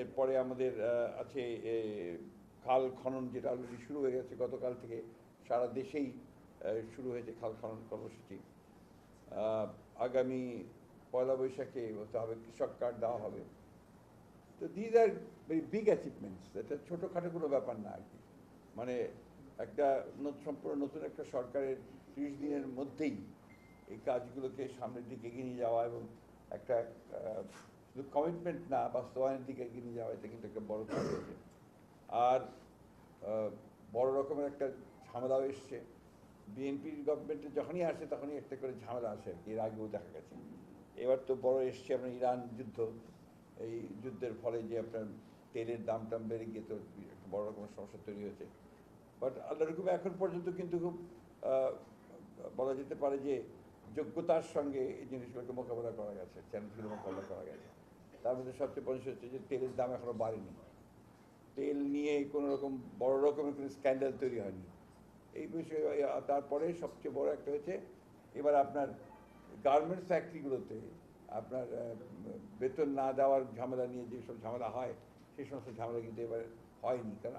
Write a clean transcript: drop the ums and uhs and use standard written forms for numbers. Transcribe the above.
এরপরে আমাদের আছে খাল খনন, যেটা অলরেডি শুরু হয়ে গেছে গতকাল থেকে সারা দেশেই শুরু হয়েছে খাল খনন কর্মসূচি। আগামী পয়লা বৈশাখে হতে হবে কৃষক কার্ড দেওয়া হবে। তো these are very big achievements, এটা ছোটোখাটো কোনো ব্যাপার না আর কি। মানে একটা সম্পূর্ণ নতুন একটা সরকারের 30 দিনের মধ্যেই এই কাজগুলোকে সামনের দিকে এগিয়ে নিয়ে যাওয়া এবং একটা শুধু কমিটমেন্ট না, বাস্তবায়নের দিকে এগিয়ে নিয়ে যাওয়া, এটা কিন্তু একটা বড় কাজ হয়েছে। আর বড় রকমের একটা ঝামেলাও এসছে। বিএনপির গভর্নমেন্টে যখনই আসে তখনই একটা করে ঝামেলা আসে আর কি, এর আগেও দেখা গেছে। এবার তো বড় এসছে আপনার ইরান যুদ্ধ। এই যুদ্ধের ফলে যে আপনার তেলের দাম টাম বেড়ে গিয়ে তো একটা বড় রকমের সমস্যা তৈরি হয়েছে। বাট আল্লাহ রকম এখন পর্যন্ত কিন্তু খুব বলা যেতে পারে যে যোগ্যতার সঙ্গে এই জিনিসগুলোকে মোকাবেলা করা গেছে, চ্যালেঞ্জগুলো মোকাবেলা করা গেছে। তার মধ্যে সবচেয়ে পরিষ্কার হচ্ছে যে তেলের দাম এখনও বাড়েনি। তেল নিয়ে কোনো রকম বড় রকমের কোনো স্ক্যান্ডাল তৈরি হয়নি এই বিষয়ে। তারপরে সবচেয়ে বড় একটা হচ্ছে এবার আপনার গার্মেন্টস ফ্যাক্টরিগুলোতে আপনার বেতন না দেওয়ার ঝামেলা নিয়ে যেসব ঝামেলা হয় সেই সমস্ত ঝামেলা কিন্তু এবার হয়নি, কারণ